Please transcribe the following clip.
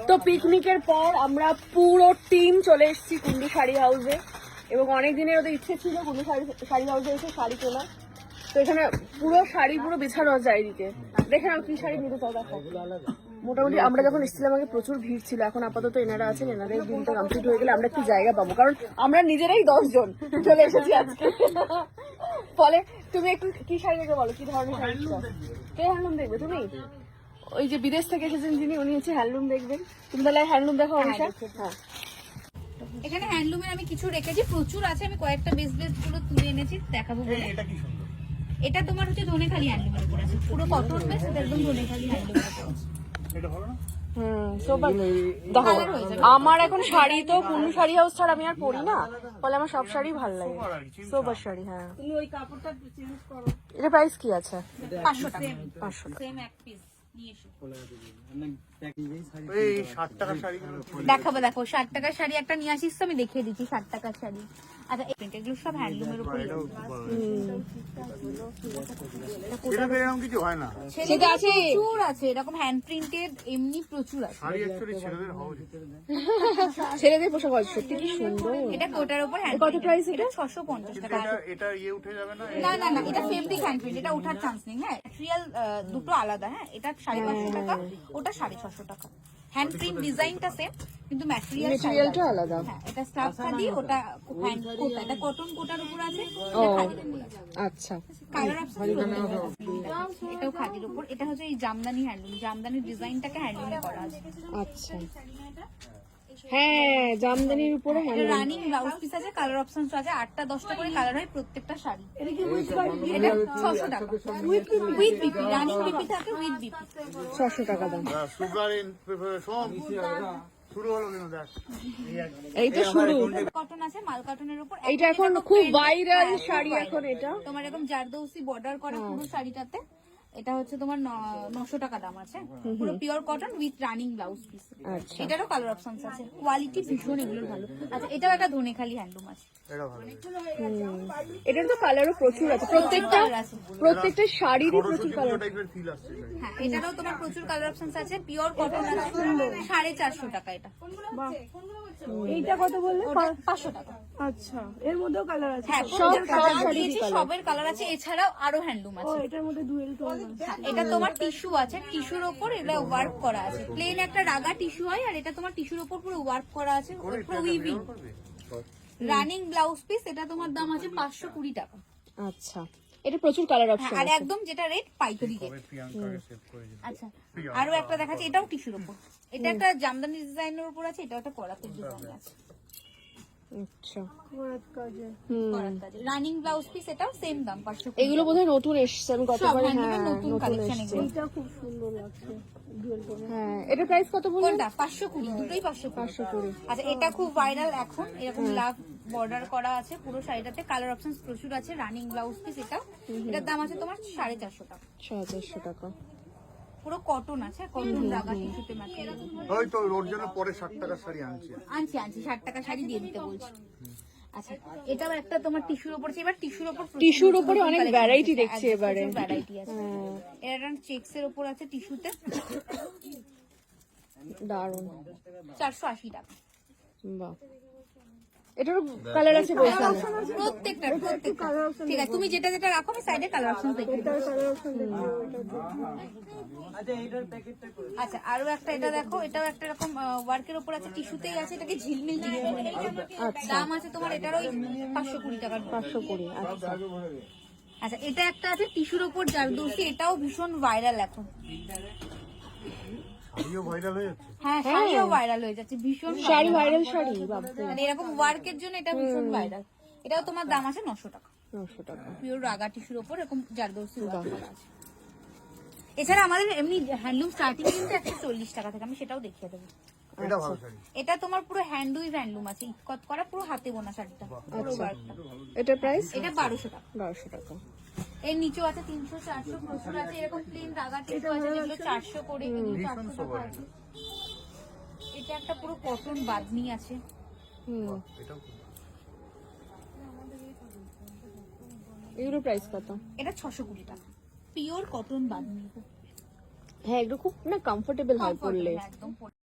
তো পিকনিকের পর আমরা পুরো টিম চলে এসেছি কুন্ডু শাড়ি হাউসে এবং অনেক দিনের ওদের ইচ্ছে ছিল কুন্ডু শাড়ি হাউসে এসে শাড়ি কেনা। তো এখানে পুরো শাড়ি পুরো বিছানো আছে চারিদিকে। দেখে নাও কি শাড়ি নিতে চাও দেখো। মোটামুটি আমরা যখন এসেছিলাম আগে প্রচুর ভিড় ছিল, এখন আপাতত এনারা আছেন, এনাদের দিনটা কমপ্লিট হয়ে গেলে আমরা একটু জায়গা পাবো, কারণ আমরা নিজেরাই 10 জন চলে এসেছি আজকে। ফলে তুমি একটু কি শাড়ি দেখবে বলো, কি ধরনের শাড়ি চাও? কে হ্যান্ডলুম দেখবে তুমি? ওই যে বিদেশ থেকে এসেছেন যিনি, উনি হচ্ছে হ্যান্ডলুম দেখবেন। তুমি তাহলে হ্যান্ডলুম দেখো অনিশা। হ্যাঁ, এখানে হ্যান্ডলুমের আমি কিছু রেখেছি, প্রচুর আছে, আমি কয়েকটা বেস্ট গুলো তুলে এনেছি দেখাবো বলে। এটা কি সুন্দর, এটা তোমার হচ্ছে ধনেখালি হ্যান্ডলুমের উপর আছে, পুরো কটন বেস, একদম ধনেখালি হ্যান্ডলুমের উপর আছে। এটা ভালো না? দেখো আমার এখন শাড়ি তো কুন্ডু শাড়ি হাউস ছাড়া আমি আর পরি না, ফলে আমার সব শাড়ি ভালো লাগে। সোবার শাড়ি। হ্যাঁ, তুমি ওই কাপড়টা চেঞ্জ করো। এটা প্রাইস কি আছে? 500 টাকা। 500 টাকা। সেম এক পিস নিয়ে এসো। এই 60 টাকার শাড়ি দেখাবো, দেখো 60 টাকার শাড়ি একটা নিয়ে আসিস, আমি দেখিয়ে দিচ্ছি 60 টাকার শাড়ি। আচ্ছা, এগুলো সব হ্যান্ডলুমের উপর। এটা এরকম কিছু হয় না, সেটা আছে, প্রচুর আছে এরকম হ্যান্ড প্রিন্টেড, এমনি প্রচুর আছে। শাড়ি অ্যাকচুয়ালি ছেলেদের হওয়া উচিত। ছেলেদের পোশাক হয় সত্যি কি সুন্দর। এটা কোটার উপর হ্যান্ড। কত প্রাইস এটা? 650 টাকা। এটা উঠে যাবে না? না না না, এটা ফেব্রিক হ্যান্ড প্রিন্ট, এটা ওঠার চান্স নেই। হ্যাঁ, ম্যাটেরিয়াল দুটো আলাদা। হ্যাঁ, এটা 550 টাকা, ওটা 650 টাকা। হ্যান্ড প্রিন্ট ডিজাইনটা সেম, কিন্তু ম্যাটেরিয়ালটা আলাদা। হ্যাঁ, এটা স্টাফ খাদি, ওটা হ্যান্ড কোটা, এটা কটন কোটার উপর আছে। আচ্ছা, কালার অপশন এটাও খাদির উপর। এটা হচ্ছে এই জামদানি হ্যান্ডলুম, জামদানির ডিজাইনটাকে হ্যান্ডলুমে করা আছে। আচ্ছা, হ্যাঁ জামদানির উপরে এটা রানিং ব্লাউজ পিস আছে, কালার অপশন আছে, 8টা 10টা করে কালার হয় প্রত্যেকটা শাড়ি। এটা 600 টাকা উইথ বিপি, রানিং বিপি থাকে উইথ বিপি। 600 টাকা দাম। সুগার ইন প্রিপারেশন শুরু হলো কিন্তু দেখ, এই তো শুরু। কটন আছে, মাল কটনের উপর। এটা এখন খুব ভাইরাল শাড়ি এখন এটা। তোমার এরকম জারদৌসি বর্ডার করা পুরো শাড়িটাতে। এটা হচ্ছে তোমার 900 টাকা দাম আছে, পুরো pure cotton with running blouse piece. আচ্ছা, এটারও কালার অপশনস আছে, কোয়ালিটি ভীষণ এগুলোর ভালো। আচ্ছা, এটাও একটা ধনেখালি হ্যান্ডলুম আছে। এটা ভালো। এটার তো কালারও প্রচুর আছে, প্রত্যেকটা শাড়িরই প্রচুর কালার। টাইপের ফিল আসছে। হ্যাঁ, এটারও তোমার প্রচুর কালার অপশনস আছে, পিওর কটন আছে। 450 টাকা এটা। এইটা কত বললে? 500 টাকা। আচ্ছা, এর মধ্যেও কালার আছে? হ্যাঁ, সবের কালার আছে, এছাড়াও আরো হ্যান্ডলুম আছে। এটার মধ্যে ডুয়েল টোন। এটা তোমার টিস্যু আছে, টিস্যুর ওপর এটা ওয়ার্ক করা আছে। প্লেন একটা রাগা টিস্যু হয়, আর এটা তোমার টিস্যুর ওপর পুরো ওয়ার্ক করা আছে, পুরো উইভিং। রানিং ব্লাউজ পিস, এটা তোমার দাম আছে 520 টাকা। আচ্ছা, এটা প্রচুর কালার অপশন আর আছে। একদম যেটা রেট পাইকারি রেট। আচ্ছা, আরো একটা দেখাচ্ছি, এটাও টিস্যুর উপর। এটা একটা জামদানি ডিজাইনের উপর আছে, এটা একটা করাতের ডিজাইন আছে। আচ্ছা, রানিং ব্লাউজ পিস, এটাও সেম দাম 500। এগুলো বোধহয় নতুন এসেছে, আমি কতবার নতুন কালেকশন এগুলো। এটা খুব সুন্দর লাগছে ডুয়েল টোন। হ্যাঁ, এটা প্রাইস কত বললেন? কোনটা? 520, দুটোই 520। আচ্ছা, এটা খুব ভাইরাল এখন, এরকম লাভ বর্ডার করা আছে পুরো শাড়িটাতে, কালার অপশনস প্রচুর আছে, রানিং ব্লাউজ পিস। এটার দাম আছে তোমার 450 টাকা। 450 টাকা। পুরো কটন আছে, কটন রাগা টিস্যুতে ম্যাটেরিয়াল। ওই তো ওর জন্য পরে 60 টাকার শাড়ি আনছি। আনছি 60 টাকা শাড়ি দিয়ে দিতে বলছি। আচ্ছা, এটাও একটা তোমার টিস্যুর উপর। এবার টিস্যুর উপরে অনেক ভ্যারাইটি দেখছি এবারে। ভ্যারাইটি আছে। এটা চেকস এর উপর আছে টিস্যুতে, দারুন। 480 টাকা। বাহ, এটারও কালার আছে বলছেন? প্রত্যেকটা ঠিক আছে, তুমি যেটা যেটা রাখো, আমি সাইডে কালার অপশন দেখি। আচ্ছা, আরো একটা এটা দেখো, এটাও একটা এরকম ওয়ার্কের উপর আছে, টিস্যুতেই আছে, এটাকে ঝিলমিল টিস্যু। দাম আছে তোমার এটার ওই 520 টাকা। 520। আচ্ছা, আচ্ছা, এটা একটা আছে টিস্যুর উপর জারদৌসি, এটাও ভীষণ ভাইরাল এখন। শাড়িও ভাইরাল হয়ে যাচ্ছে। হ্যাঁ, শাড়িও ভাইরাল হয়ে যাচ্ছে, ভীষণ শাড়ি ভাইরাল শাড়ি বাবু। মানে এরকম ওয়ার্কের জন্য এটা ভীষণ ভাইরাল। এটাও তোমার দাম আছে 900 টাকা। 900 টাকা। পিওর রাগা টিস্যুর উপর এরকম জারদৌসি ওয়ার্ক করা আছে। এছাড়া আমাদের এমনি হ্যান্ডলুম স্টার্টিং কিন্তু 140 টাকা থেকে, আমি সেটাও দেখিয়ে দেবো। এটা ভালো শাড়ি। এটা তোমার পুরো হ্যান্ডলুম আছে, ইকত করা, পুরো হাতে বোনা শাড়িটা, পুরো ওয়ার্কটা। এটা প্রাইস? এটা 1200 টাকা। 1200 টাকা। এর নিচেও আছে 300, 400 প্রচুর আছে, এরকম প্লেন রাগা টিস্যু আছে যেগুলো 400 করে, এগুলো 400 টাকা আছে। এটা একটা পুরো কটন বাঁধনি আছে। এটাও এগুলো প্রাইস কত? এটা 620 টাকা, পিওর কটন বাঁধনি। হ্যাঁ, এগুলো খুব না কমফোর্টেবল হয় পরলে। একদম